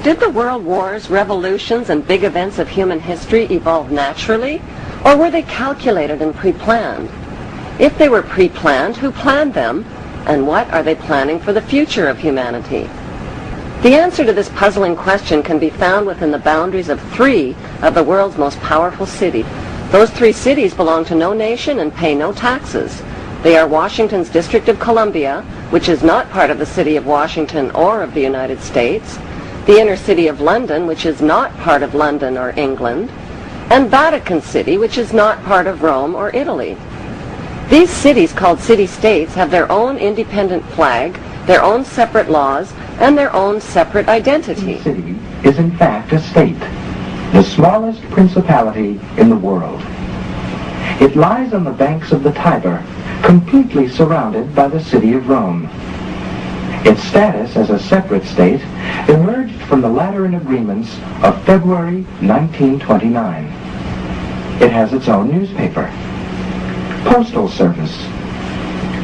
Did the world wars, revolutions, and big events of human history evolve naturally, or were they calculated and pre-planned? If they were pre-planned, who planned them, and what are they planning for the future of humanity? The answer to this puzzling question can be found within the boundaries of 3 of the world's most powerful cities. Those 3 cities belong to no nation and pay no taxes. They are Washington's District of Columbia, which is not part of the city of Washington or of the United States, the inner city of London, which is not part of London or England, and Vatican City, which is not part of Rome or Italy. These cities, called city-states, have their own independent flag, their own separate laws, and their own separate identity. The city is in fact a state, the smallest principality in the world. It lies on the banks of the Tiber, completely surrounded by the city of Rome. Its status as a separate state emerged from the Lateran Agreements of February 1929. It has its own newspaper, postal service,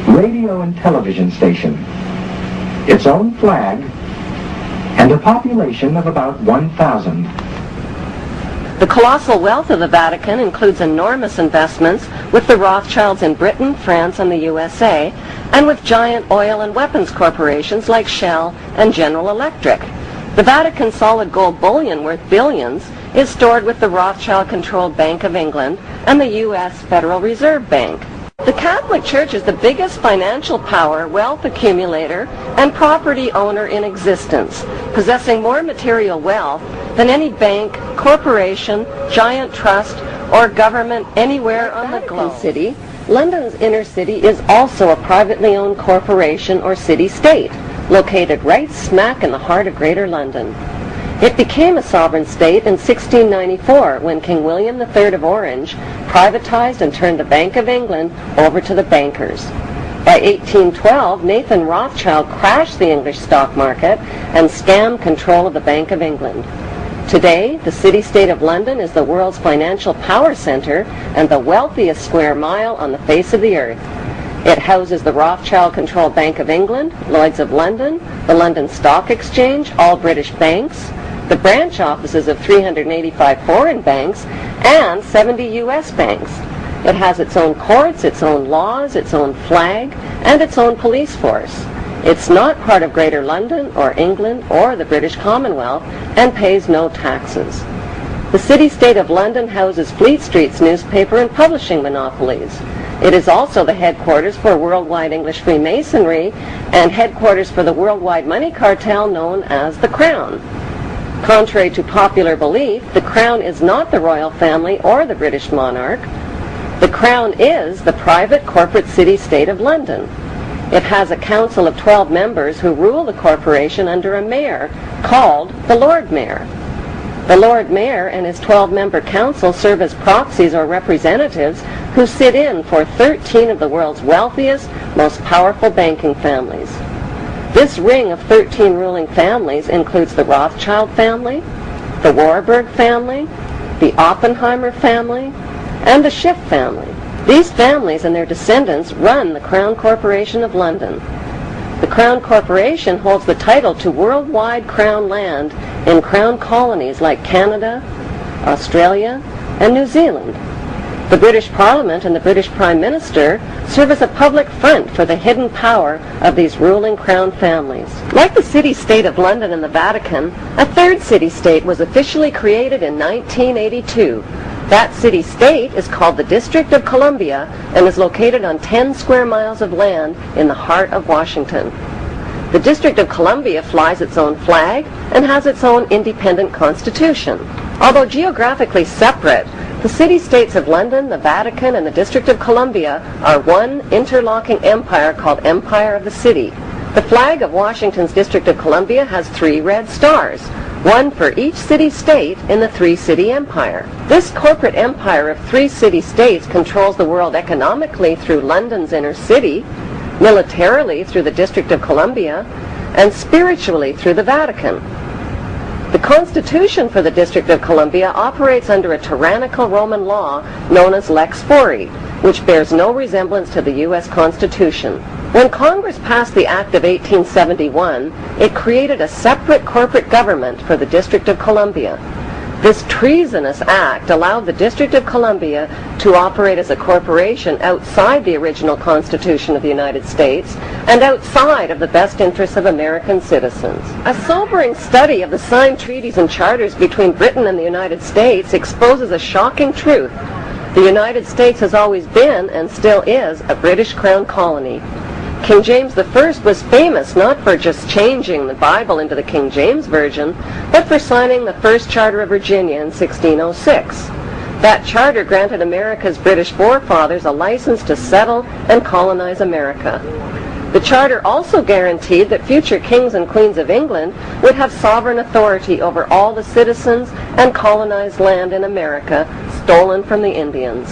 radio and television station, its own flag, and a population of about 1,000. The colossal wealth of the Vatican includes enormous investments with the Rothschilds in Britain, France, and the USA, and with giant oil and weapons corporations like Shell and General Electric. The Vatican solid gold bullion worth billions is stored with the Rothschild-controlled Bank of England and the U.S. Federal Reserve Bank. The Catholic Church is the biggest financial power, wealth accumulator, and property owner in existence, possessing more material wealth than any bank, corporation, giant trust, or government anywhere on the globe. City, London's inner city, is also a privately owned corporation or city-state, located right smack in the heart of Greater London. It became a sovereign state in 1694 when King William III of Orange privatized and turned the Bank of England over to the bankers. By 1812, Nathan Rothschild crashed the English stock market and scammed control of the Bank of England. Today, the city-state of London is the world's financial power center and the wealthiest square mile on the face of the earth. It houses the Rothschild-controlled Bank of England, Lloyd's of London, the London Stock Exchange, all British banks, the branch offices of 385 foreign banks, and 70 U.S. banks. It has its own courts, its own laws, its own flag, and its own police force. It's not part of Greater London or England or the British Commonwealth and pays no taxes. The city-state of London houses Fleet Street's newspaper and publishing monopolies. It is also the headquarters for worldwide English Freemasonry and headquarters for the worldwide money cartel known as the Crown. Contrary to popular belief, the Crown is not the royal family or the British monarch. The Crown is the private corporate city-state of London. It has a council of 12 members who rule the corporation under a mayor called the Lord Mayor. The Lord Mayor and his 12-member council serve as proxies or representatives who sit in for 13 of the world's wealthiest, most powerful banking families. This ring of 13 ruling families includes the Rothschild family, the Warburg family, the Oppenheimer family, and the Schiff family. These families and their descendants run the Crown Corporation of London. The Crown Corporation holds the title to worldwide Crown land in Crown colonies like Canada, Australia, and New Zealand. The British Parliament and the British Prime Minister serve as a public front for the hidden power of these ruling Crown families. Like the city-state of London and the Vatican, a third city-state was officially created in 1982. That city-state is called the District of Columbia and is located on 10 square miles of land in the heart of Washington. The District of Columbia flies its own flag and has its own independent constitution. Although geographically separate, the city-states of London, the Vatican, and the District of Columbia are one interlocking empire called Empire of the City. The flag of Washington's District of Columbia has 3 red stars, one for each city-state in the 3-city empire. This corporate empire of 3 city-states controls the world economically through London's inner city, militarily through the District of Columbia, and spiritually through the Vatican. The Constitution for the District of Columbia operates under a tyrannical Roman law known as Lex Fori, which bears no resemblance to the U.S. Constitution. When Congress passed the Act of 1871, it created a separate corporate government for the District of Columbia. This treasonous act allowed the District of Columbia to operate as a corporation outside the original Constitution of the United States and outside of the best interests of American citizens. A sobering study of the signed treaties and charters between Britain and the United States exposes a shocking truth. The United States has always been, and still is, a British Crown colony. King James I was famous not for just changing the Bible into the King James Version, but for signing the first Charter of Virginia in 1606. That charter granted America's British forefathers a license to settle and colonize America. The charter also guaranteed that future kings and queens of England would have sovereign authority over all the citizens and colonized land in America stolen from the Indians.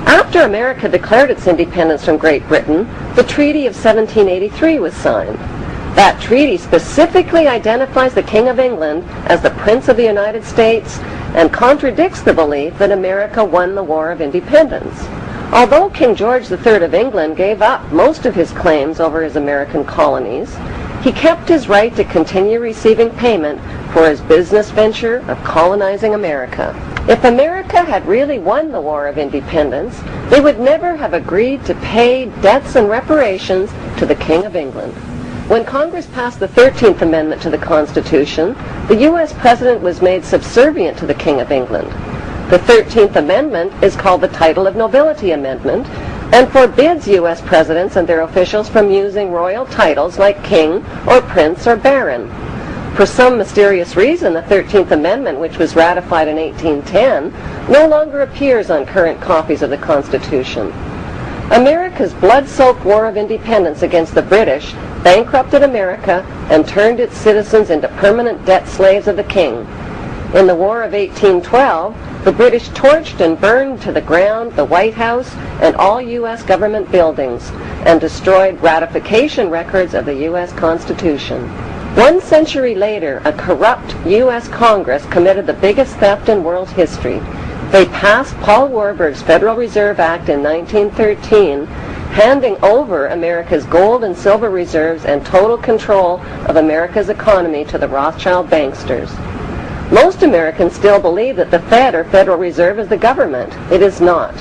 After America declared its independence from Great Britain, the Treaty of 1783 was signed. That treaty specifically identifies the King of England as the Prince of the United States and contradicts the belief that America won the War of Independence. Although King George III of England gave up most of his claims over his American colonies, he kept his right to continue receiving payment for his business venture of colonizing America. If America had really won the War of Independence, they would never have agreed to pay debts and reparations to the King of England. When Congress passed the 13th Amendment to the Constitution, the U.S. President was made subservient to the King of England. The 13th Amendment is called the Title of Nobility Amendment and forbids U.S. presidents and their officials from using royal titles like King or Prince or Baron. For some mysterious reason, the 13th Amendment, which was ratified in 1810, no longer appears on current copies of the Constitution. America's blood-soaked War of Independence against the British bankrupted America and turned its citizens into permanent debt slaves of the King. In the War of 1812, the British torched and burned to the ground the White House and all U.S. government buildings and destroyed ratification records of the U.S. Constitution. 1 century later, a corrupt U.S. Congress committed the biggest theft in world history. They passed Paul Warburg's Federal Reserve Act in 1913, handing over America's gold and silver reserves and total control of America's economy to the Rothschild banksters. Most Americans still believe that the Fed or Federal Reserve is the government. It is not.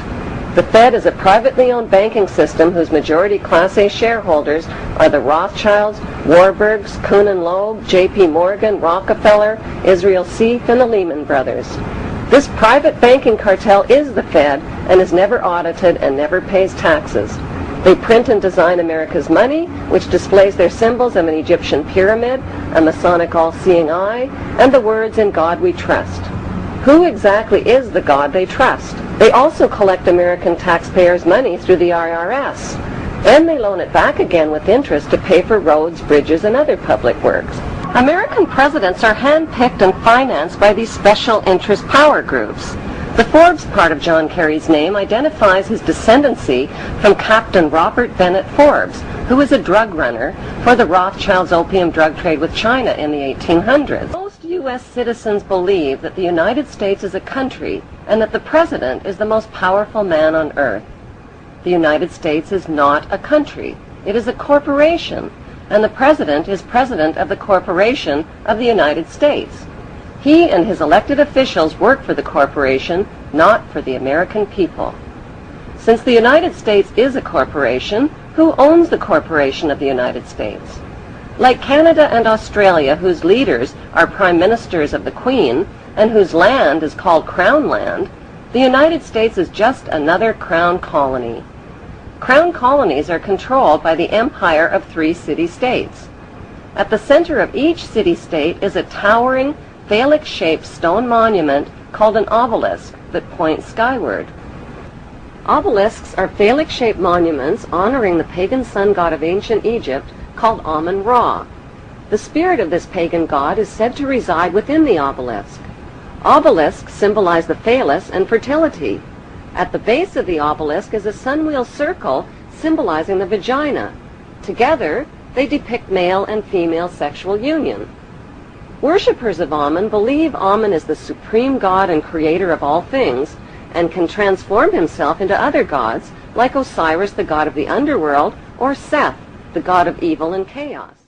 The Fed is a privately owned banking system whose majority Class A shareholders are the Rothschilds, Warburgs, Kuhn and Loeb, J.P. Morgan, Rockefeller, Israel Seif, and the Lehman Brothers. This private banking cartel is the Fed and is never audited and never pays taxes. They print and design America's money, which displays their symbols of an Egyptian pyramid, a Masonic all-seeing eye, and the words "In God We Trust." Who exactly is the God they trust? They also collect American taxpayers' money through the IRS. Then they loan it back again with interest to pay for roads, bridges, and other public works. American presidents are handpicked and financed by these special interest power groups. The Forbes part of John Kerry's name identifies his descendancy from Captain Robert Bennett Forbes, who was a drug runner for the Rothschilds' opium drug trade with China in the 1800s. Most U.S. citizens believe that the United States is a country and that the president is the most powerful man on earth. The United States is not a country. It is a corporation, and the president is president of the corporation of the United States. He and his elected officials work for the corporation, not for the American people. Since the United States is a corporation, who owns the corporation of the United States? Like Canada and Australia, whose leaders are prime ministers of the Queen and whose land is called Crown Land, the United States is just another Crown colony. Crown colonies are controlled by the empire of 3 city-states. At the center of each city-state is a towering, phallic-shaped stone monument called an obelisk that points skyward. Obelisks are phallic-shaped monuments honoring the pagan sun god of ancient Egypt called Amun-Ra. The spirit of this pagan god is said to reside within the obelisk. Obelisks symbolize the phallus and fertility. At the base of the obelisk is a sun-wheel circle symbolizing the vagina. Together, they depict male and female sexual union. Worshippers of Amun believe Amun is the supreme god and creator of all things and can transform himself into other gods like Osiris, the god of the underworld, or Seth, the god of evil and chaos.